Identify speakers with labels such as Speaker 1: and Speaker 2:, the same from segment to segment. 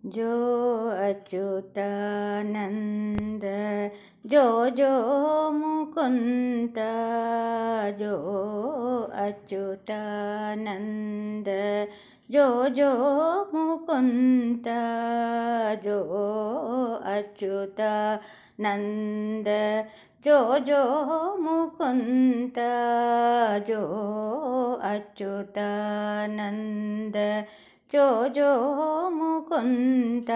Speaker 1: जो अच्युतानंद जो जो मुकुंद जो अच्युतानंद जो जो मुकुंद जो अच्युतानंद जो जो मुकुंद जो अच्युतानंद जो जो मुकुंद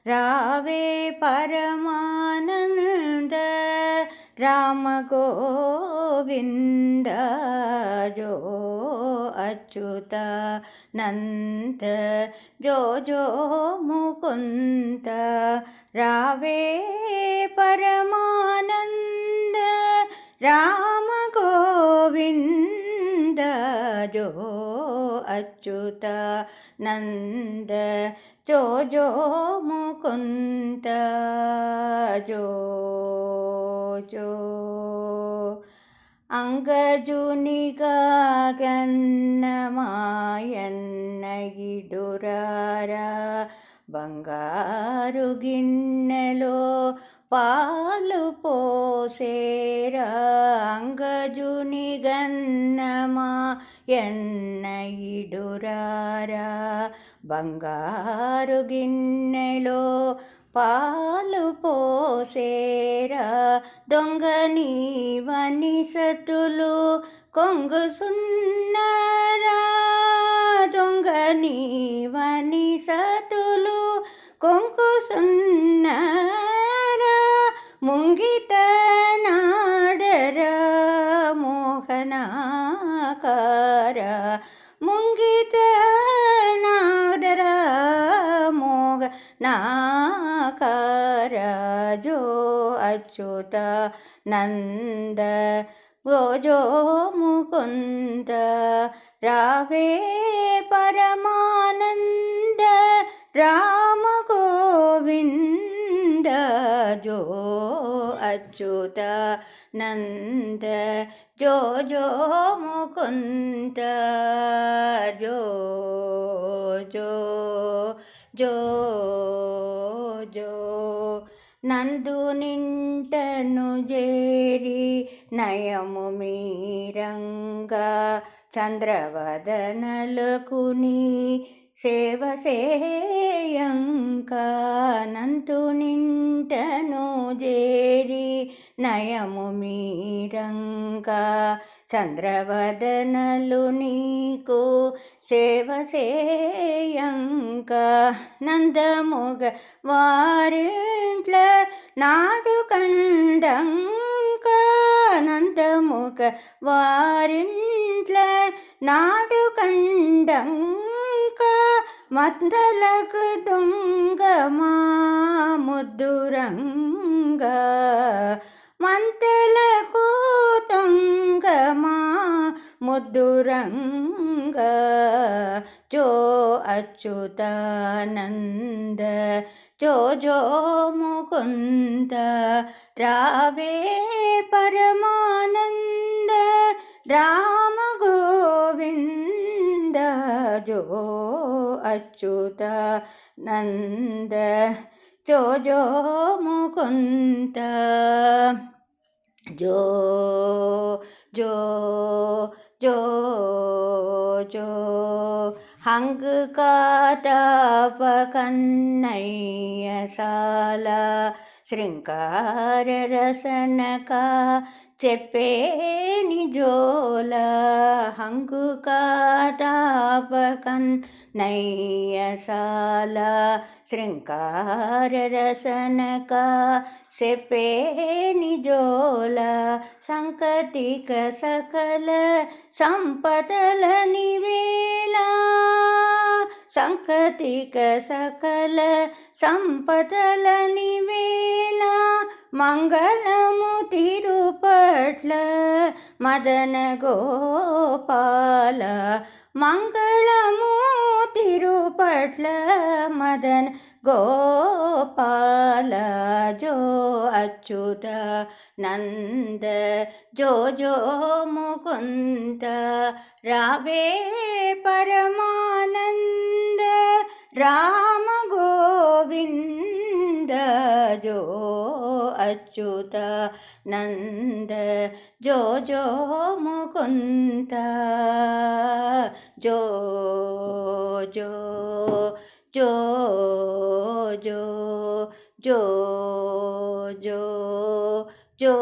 Speaker 1: रावे परमानंद राम गोविंद जो अच्युतानंद जो जो मुकुंद रावे परमानंद राम गोविंद जो अच्युतानंद जो जो मुकुंद जो जो अंगजुनिगा गन्नमायन्न इडुरारा బంగారు గిన్నెలో పాలు పోసేరా అంగజుని గన్నమా ఎన్న ఇడురారా బంగారు గిన్నెలో పాలు పోసేరా దొంగని వనిసతులు కొంగుసున్నరా దొంగని వనిసతులు కొంకుసున్నరా ముంగిత నాడర మోహనాకార ముంగిత నాదర మోహనాకార జో అచ్యుతానంద जो जो मुकुंद रावे परमानंद राम गोविंद जो अच्युतानंद जो जो मुकुंद जो जो जो जो నందు నింటను జేరి నయము మీరంగా చంద్రవదనలకు నీ సేవ సేయంక నందు నింటను జేరి నయము మీరంగా చంద్రవదనలు నీకు సేవ సేయంక నందముగ వారింట్ల నాడు కండంక నందముగ వారింట్ల నాడు కండంక మందలకు దొంగమా ముద్దురంగా మంతలకు దొంగమా ముద్దురంగా जो अच्युतानंद जो जो मुकुंद रावे परमानंद राम गोविंद जो अच्युतानंद जो जो मुकुंद जो जो जो जो हंग काताप कन्नय्य साल शृंगार रसन का చెప్పే నిజోల హంగు కాటాప కన్నయ్యసాల శృంగార రసనక చెప్పే నిజోల సంకతిక సకల సంపదల నివేళ సంకతిక సకల సంపదల నివేళ మంగళము తిరుపట్ల మదన గోపాల మంగళము తిరుపట్ల మదన గోపాల జో अच्युतानंद जो जो मुकुंद रावे परमानंद राम गो జో అచ్యుత నంద జో జో ముకుంద జో జో జో జో జో జో జో